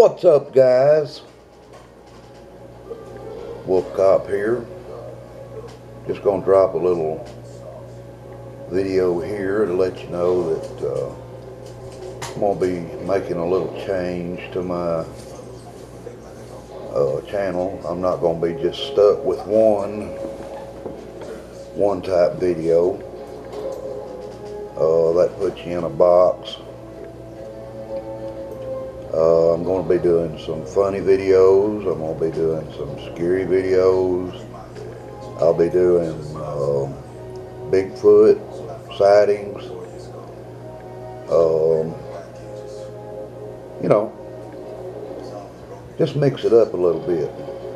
What's up, guys? Wolf Cop here. Just gonna drop a little video here to let you know that I'm gonna be making a little change to my channel. I'm not gonna be just stuck with one type video. That puts you in a box. I'm going to be doing some funny videos. I'm going to be doing some scary videos. I'll be doing Bigfoot sightings. You know, just mix it up a little bit.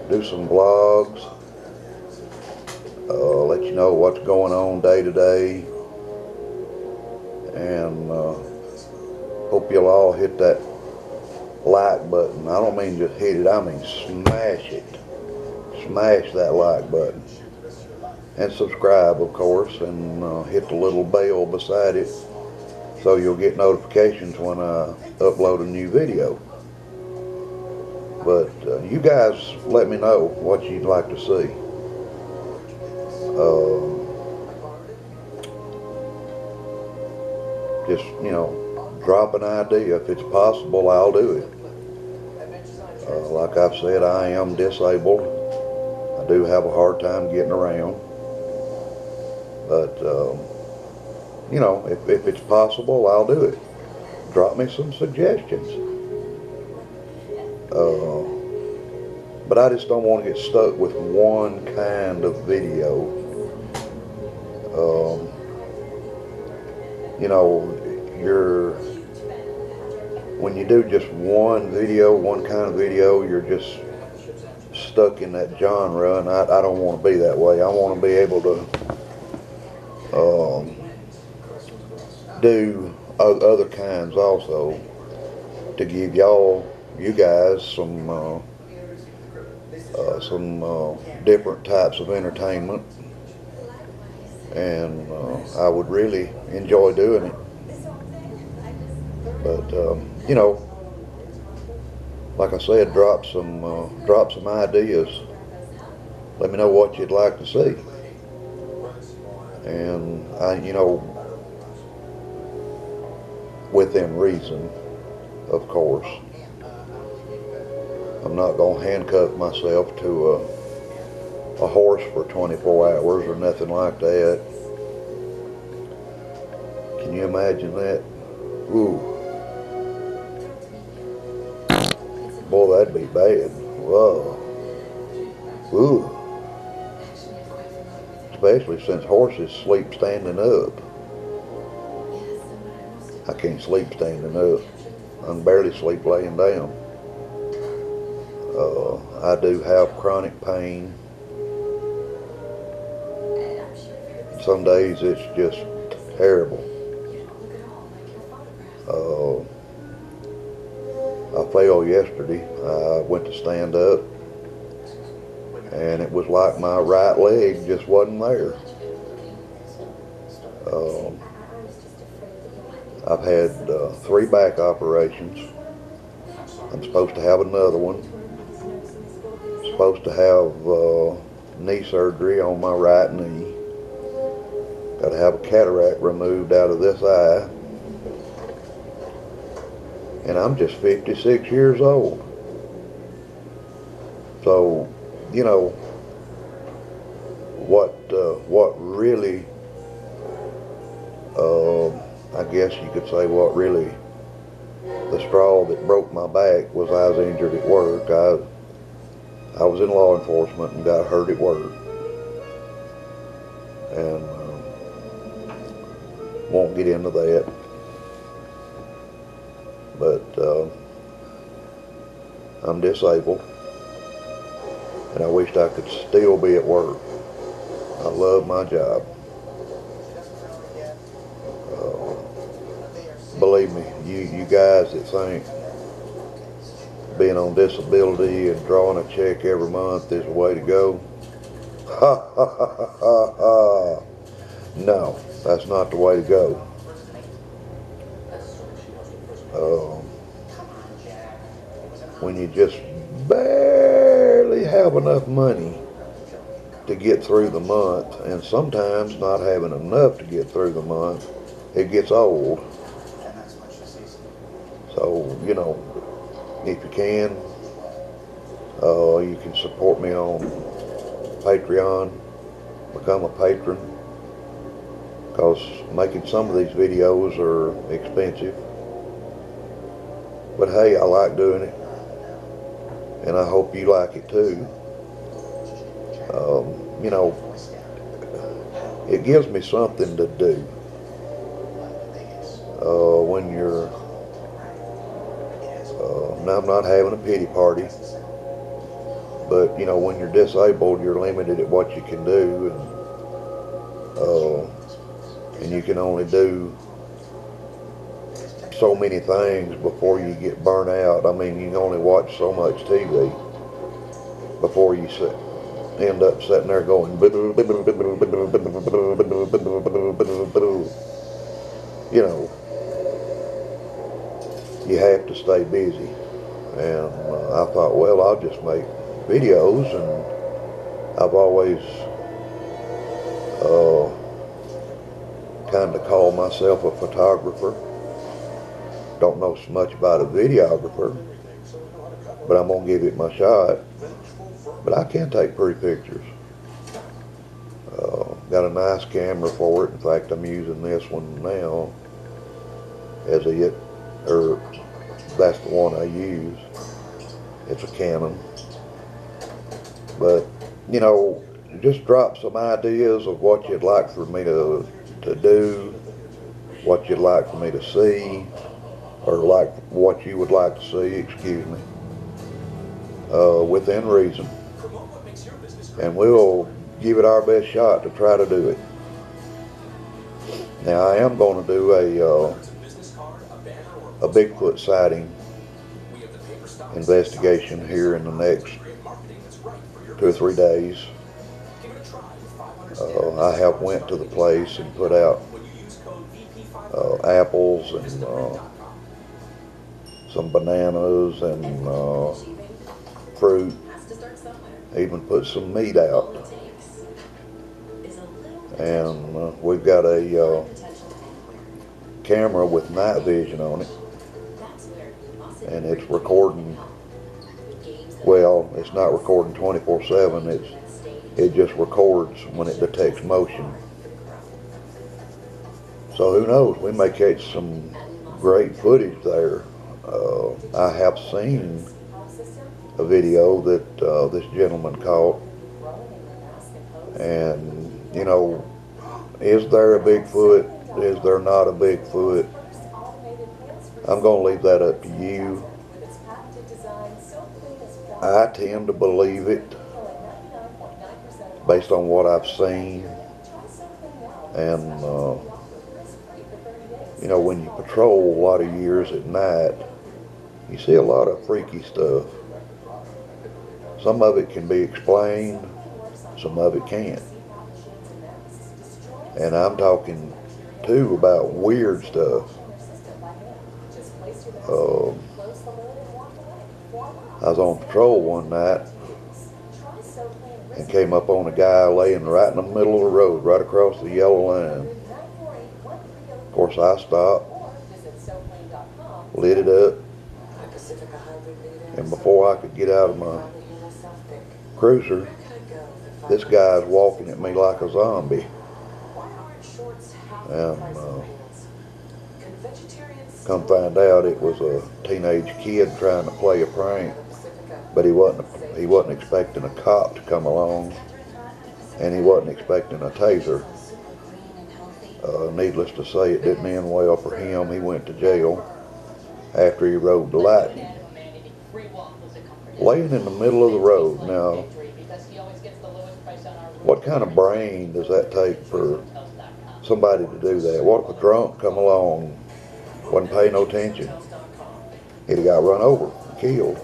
Do some vlogs. Let you know what's going on day to day. And hope you'll all hit that like button. I don't mean just hit it, I mean smash it. Smash that like button. And subscribe, of course, and hit the little bell beside it so you'll get notifications when I upload a new video. But you guys let me know what you'd like to see. Just, you know, drop an idea. If it's possible, I'll do it. Like I've said, I am disabled. I do have a hard time getting around. But, you know, if it's possible, I'll do it. Drop me some suggestions. But I just don't want to get stuck with one kind of video. You know, when you do just one video, one kind of video, you're just stuck in that genre, and I don't want to be that way. I want to be able to do other kinds also, to give you guys some different types of entertainment, and I would really enjoy doing it. But you know, like I said, drop some ideas. Let me know what you'd like to see, and you know, within reason, of course. I'm not gonna handcuff myself to a horse for 24 hours or nothing like that. Can you imagine that? Ooh. Boy, that'd be bad. Whoa. Ooh. Especially since horses sleep standing up. I can't sleep standing up. I can barely sleep laying down. I do have chronic pain. Some days it's just terrible. I fell yesterday. I went to stand up, and it was like my right leg just wasn't there. I've had 3 back operations. I'm supposed to have another one. Supposed to have knee surgery on my right knee. Got to have a cataract removed out of this eye. And I'm just 56 years old. So, you know, what really, I guess you could say what really, the straw that broke my back was I was injured at work. I was in law enforcement and got hurt at work. And won't get into that. But I'm disabled, and I wished I could still be at work. I love my job. Believe me, you guys that think being on disability and drawing a check every month is the way to go, ha ha ha ha ha. No, that's not the way to go. when you just barely have enough money to get through the month, and sometimes not having enough to get through the month, it gets old. So, you know, if you can support me on Patreon, become a patron, because making some of these videos are expensive. But hey, I like doing it, and I hope you like it too. You know, it gives me something to do when you're, now I'm not having a pity party, but you know, when you're disabled, you're limited at what you can do, and you can only do so many things before you get burnt out. I mean, you can only watch so much TV before you end up sitting there going, you know, you have to stay busy. And I thought, well, I'll just make videos, and I've always kind of called myself a photographer. Don't know so much about a videographer, but I'm gonna give it my shot. But I can take pretty pictures. Got a nice camera for it. In fact, I'm using this one now as that's the one I use. It's a Canon. But, you know, just drop some ideas of what you'd like for me to do, what you'd like for me to see, or like what you would like to see, excuse me, within reason. And we'll give it our best shot to try to do it. Now, I am going to do a Bigfoot sighting investigation here in the next 2 or 3 days. I have went to the place and put out apples and some bananas and fruit. Even put some meat out. And we've got a camera with night vision on it, and it's recording. Well, it's not recording 24/7. It just records when it detects motion. So who knows? We may catch some great footage there. I have seen a video that this gentleman caught, and you know, is there a Bigfoot? Is there not a Bigfoot? I'm going to leave that up to you. I tend to believe it based on what I've seen. And, you know, when you patrol a lot of years at night, you see a lot of freaky stuff. Some of it can be explained, some of it can't. And I'm talking too about weird stuff. I was on patrol one night and came up on a guy laying right in the middle of the road, right across the yellow line. Of course, I stopped, lit it up, and before I could get out of my cruiser, this guy's walking at me like a zombie. And come find out, it was a teenage kid trying to play a prank, but he wasn't expecting a cop to come along, and he wasn't expecting a taser. Needless to say, it didn't end well for him. He went to jail after he rode the lightning, laying in the middle of the road. Now, what kind of brain does that take for somebody to do that? What if a drunk come along, wasn't paying no attention? He'd have got run over and killed.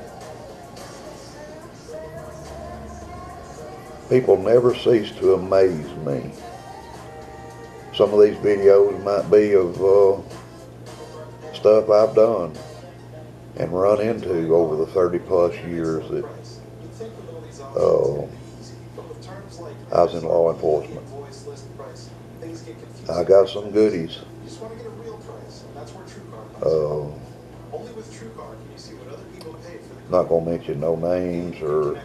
People never cease to amaze me. Some of these videos might be of stuff I've done, and run into over the 30 plus years that I was in law enforcement. I got some goodies. Not gonna mention no names or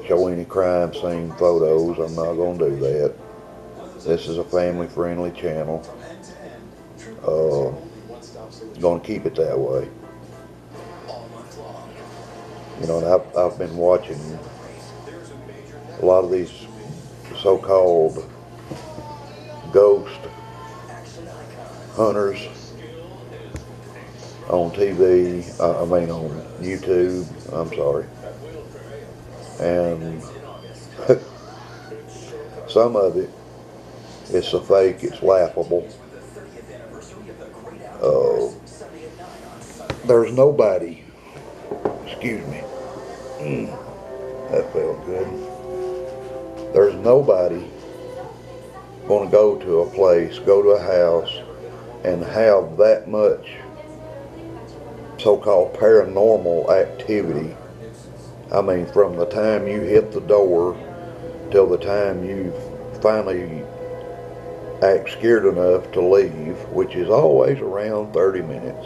show any crime scene photos. I'm not gonna do that. This is a family friendly channel. Gonna keep it that way. You know, and I've been watching a lot of these so-called ghost hunters on TV, I mean on YouTube, I'm sorry. And some of it, it's so fake, it's laughable. There's nobody, excuse me, that felt good. There's nobody going to go to a place, go to a house, and have that much so-called paranormal activity. I mean, from the time you hit the door till the time you finally act scared enough to leave, which is always around 30 minutes.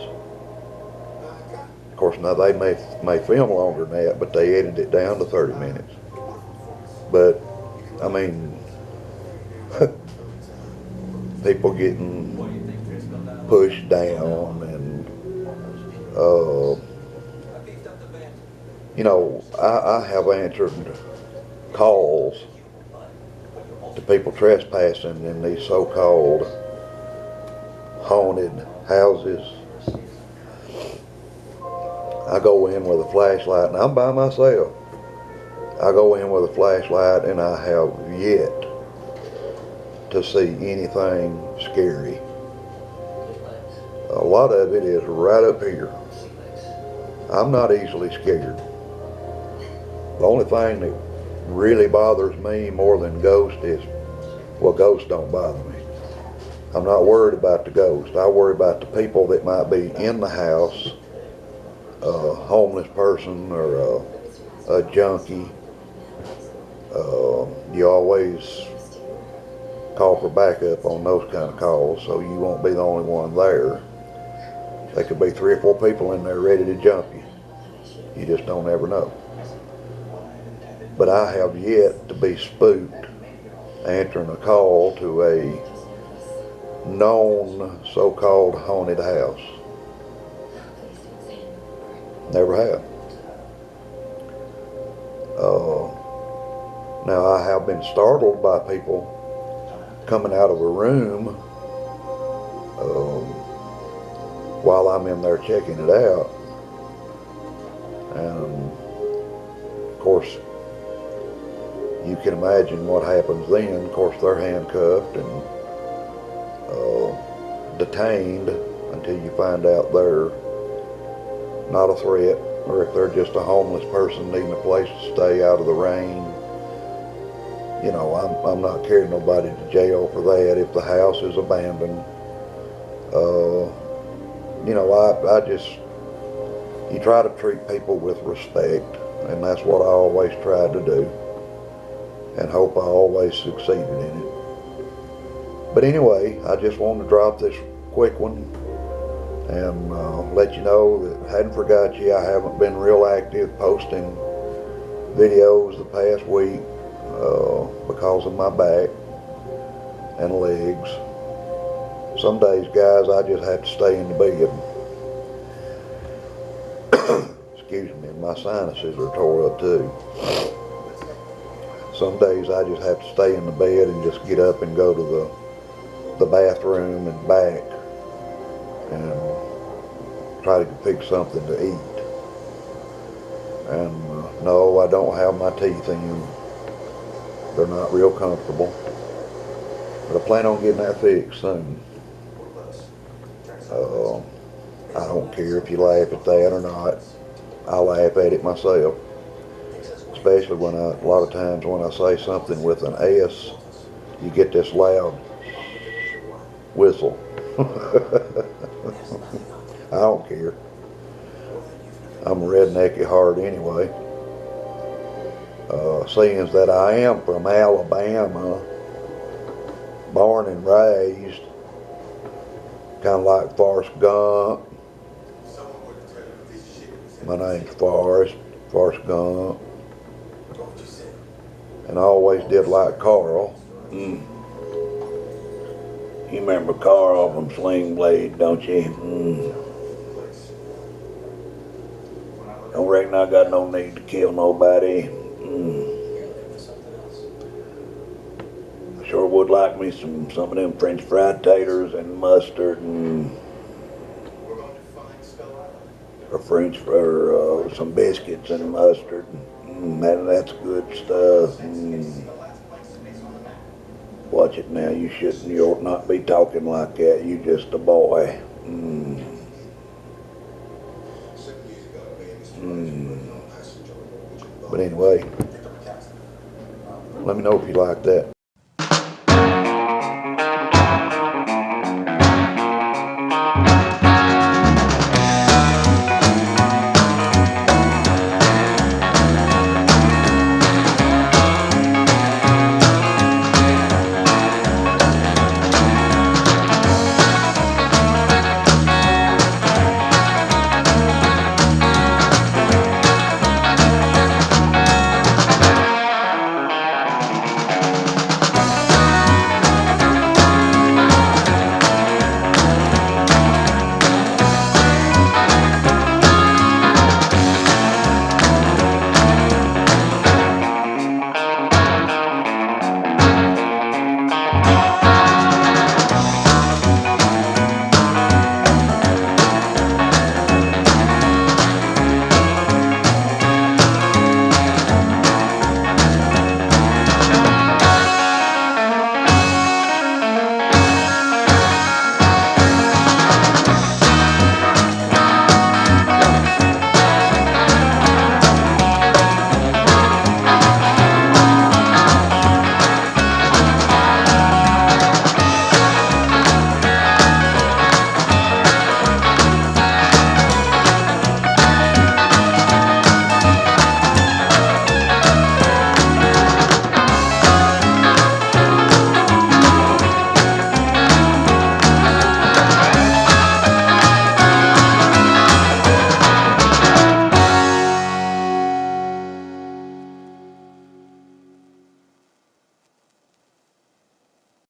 Of course, now they may film longer than that, but they edit it down to 30 minutes. But, I mean, people getting pushed down and, you know, I have answered calls to people trespassing in these so-called haunted houses. I go in with a flashlight, and I'm by myself. I go in with a flashlight, and I have yet to see anything scary. A lot of it is right up here. I'm not easily scared. The only thing that really bothers me more than ghosts is, well, ghosts don't bother me. I'm not worried about the ghost. I worry about the people that might be in the house, a homeless person or a junkie. You always call for backup on those kind of calls, so you won't be the only one there. There could be 3 or 4 people in there ready to jump you. You just don't ever know. But I have yet to be spooked answering a call to a known so-called haunted house. Never have. Now I have been startled by people coming out of a room while I'm in there checking it out. And of course, you can imagine what happens then. Of course, they're handcuffed and detained until you find out they're not a threat, or if they're just a homeless person needing a place to stay out of the rain. You know, I'm not carrying nobody to jail for that if the house is abandoned. You know, I just, you try to treat people with respect, and that's what I always tried to do, and hope I always succeeded in it. But anyway, I just wanted to drop this quick one and let you know that I hadn't forgot you. I haven't been real active posting videos the past week because of my back and legs. Some days, guys, I just have to stay in the bed. Excuse me, my sinuses are tore up too. Some days I just have to stay in the bed and just get up and go to the bathroom and back and try to pick something to eat. And no, I don't have my teeth in. They're not real comfortable. But I plan on getting that fixed soon. I don't care if you laugh at that or not. I laugh at it myself. Especially when a lot of times when I say something with an S, you get this loud whistle. I don't care. I'm a redneck at heart anyway. Seeing as that I am from Alabama, born and raised, kind of like Forrest Gump. My name's Forrest Gump. And I always did like Carl. You remember Carl from Sling Blade, don't you? Don't reckon I got no need to kill nobody. I sure would like me some of them French fried taters and mustard or some biscuits and mustard. Man, that's good stuff. Watch it now. You ought not be talking like that. You just a boy. But anyway, let me know if you like that.